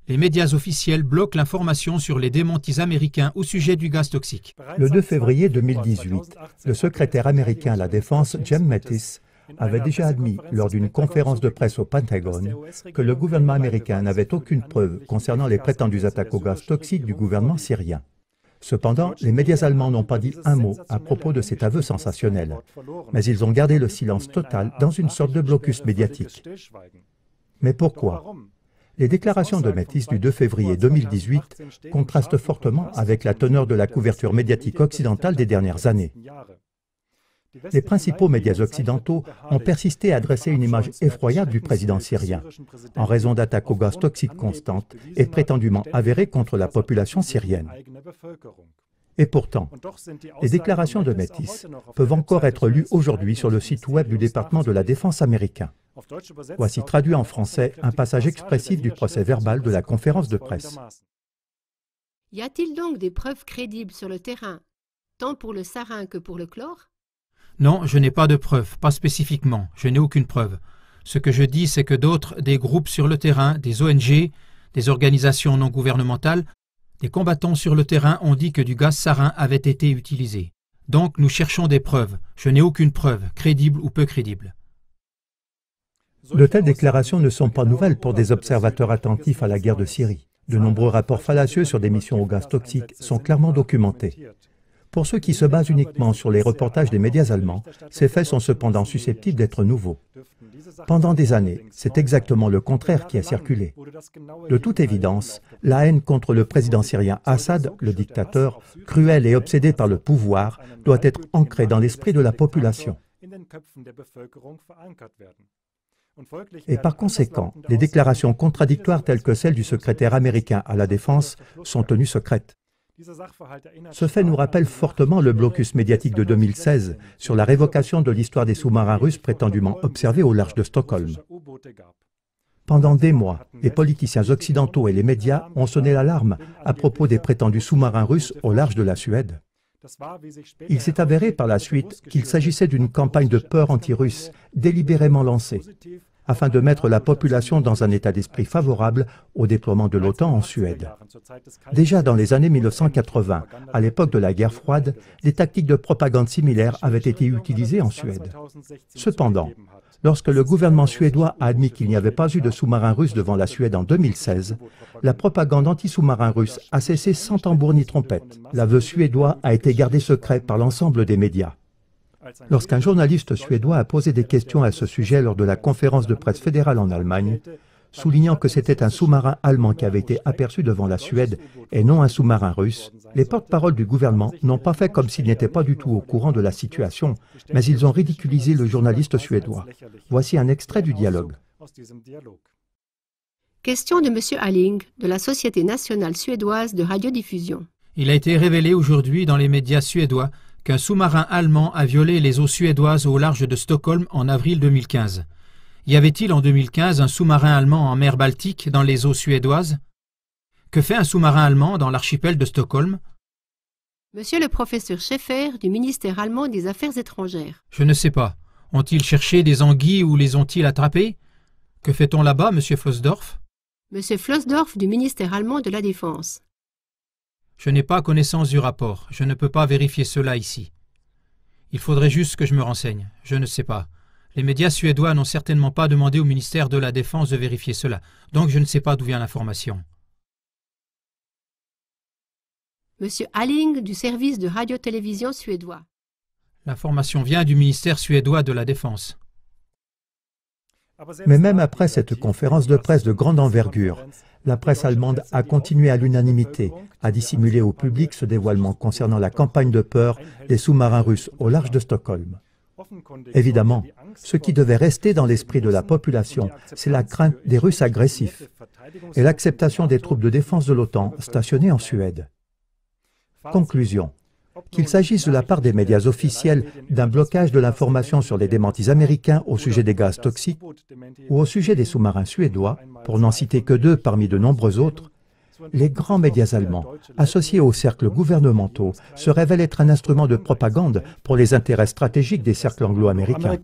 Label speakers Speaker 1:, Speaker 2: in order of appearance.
Speaker 1: Les médias officiels bloquent l'information sur les démentis américains au sujet du gaz toxique.
Speaker 2: Le 2 février 2018, le secrétaire américain à la Défense, Jim Mattis, avait déjà admis lors d'une conférence de presse au Pentagone que le gouvernement américain n'avait aucune preuve concernant les prétendues attaques au gaz toxique du gouvernement syrien. Cependant, les médias allemands n'ont pas dit un mot à propos de cet aveu sensationnel, mais ils ont gardé le silence total dans une sorte de blocus médiatique. Mais pourquoi ? Les déclarations de Mattis du 2 février 2018 contrastent fortement avec la teneur de la couverture médiatique occidentale des dernières années. Les principaux médias occidentaux ont persisté à dresser une image effroyable du président syrien, en raison d'attaques au gaz toxique constantes et prétendument avérées contre la population syrienne. Et pourtant, les déclarations de Mattis peuvent encore être lues aujourd'hui sur le site web du département de la Défense américain. Voici traduit en français un passage expressif du procès-verbal de la conférence de presse.
Speaker 3: Y a-t-il donc des preuves crédibles sur le terrain, tant pour le sarin que pour le chlore?
Speaker 1: Non, je n'ai pas de preuves, pas spécifiquement, je n'ai aucune preuve. Ce que je dis, c'est que d'autres, des groupes sur le terrain, des ONG, des organisations non gouvernementales, des combattants sur le terrain ont dit que du gaz sarin avait été utilisé. Donc nous cherchons des preuves. Je n'ai aucune preuve, crédible ou peu crédible.
Speaker 2: De telles déclarations ne sont pas nouvelles pour des observateurs attentifs à la guerre de Syrie. De nombreux rapports fallacieux sur des missions au gaz toxique sont clairement documentés. Pour ceux qui se basent uniquement sur les reportages des médias allemands, ces faits sont cependant susceptibles d'être nouveaux. Pendant des années, c'est exactement le contraire qui a circulé. De toute évidence, la haine contre le président syrien Assad, le dictateur, cruel et obsédé par le pouvoir, doit être ancrée dans l'esprit de la population. Et par conséquent, les déclarations contradictoires telles que celles du secrétaire américain à la Défense sont tenues secrètes. Ce fait nous rappelle fortement le blocus médiatique de 2016 sur la révocation de l'histoire des sous-marins russes prétendument observés au large de Stockholm. Pendant des mois, les politiciens occidentaux et les médias ont sonné l'alarme à propos des prétendus sous-marins russes au large de la Suède. Il s'est avéré par la suite qu'il s'agissait d'une campagne de peur anti-russe délibérément lancée, afin de mettre la population dans un état d'esprit favorable au déploiement de l'OTAN en Suède. Déjà dans les années 1980, à l'époque de la guerre froide, des tactiques de propagande similaires avaient été utilisées en Suède. Cependant, lorsque le gouvernement suédois a admis qu'il n'y avait pas eu de sous-marins russes devant la Suède en 2016, la propagande anti-sous-marin russe a cessé sans tambour ni trompette. L'aveu suédois a été gardé secret par l'ensemble des médias. Lorsqu'un journaliste suédois a posé des questions à ce sujet lors de la conférence de presse fédérale en Allemagne, soulignant que c'était un sous-marin allemand qui avait été aperçu devant la Suède et non un sous-marin russe, les porte-paroles du gouvernement n'ont pas fait comme s'ils n'étaient pas du tout au courant de la situation, mais ils ont ridiculisé le journaliste suédois. Voici un extrait du dialogue.
Speaker 3: Question de M. Alling, de la Société nationale suédoise de radiodiffusion.
Speaker 1: Il a été révélé aujourd'hui dans les médias suédois qu'un sous-marin allemand a violé les eaux suédoises au large de Stockholm en avril 2015. Y avait-il en 2015 un sous-marin allemand en mer Baltique dans les eaux suédoises? Que fait un sous-marin allemand dans l'archipel de Stockholm?
Speaker 3: Monsieur le professeur Schäfer du ministère allemand des Affaires étrangères.
Speaker 1: Je ne sais pas. Ont-ils cherché des anguilles ou les ont-ils attrapées? Que fait-on là-bas, monsieur Flossdorf?
Speaker 3: Monsieur Flossdorf du ministère allemand de la Défense.
Speaker 1: Je n'ai pas connaissance du rapport. Je ne peux pas vérifier cela ici. Il faudrait juste que je me renseigne. Je ne sais pas. Les médias suédois n'ont certainement pas demandé au ministère de la Défense de vérifier cela. Donc je ne sais pas d'où vient l'information.
Speaker 3: Monsieur Alling du service de radio-télévision suédois.
Speaker 1: L'information vient du ministère suédois de la Défense.
Speaker 2: Mais même après cette conférence de presse de grande envergure, la presse allemande a continué à l'unanimité à dissimuler au public ce dévoilement concernant la campagne de peur des sous-marins russes au large de Stockholm. Évidemment, ce qui devait rester dans l'esprit de la population, c'est la crainte des Russes agressifs et l'acceptation des troupes de défense de l'OTAN stationnées en Suède. Conclusion. Qu'il s'agisse de la part des médias officiels d'un blocage de l'information sur les démentis américains au sujet des gaz toxiques ou au sujet des sous-marins suédois, pour n'en citer que deux parmi de nombreux autres, les grands médias allemands, associés aux cercles gouvernementaux, se révèlent être un instrument de propagande pour les intérêts stratégiques des cercles anglo-américains.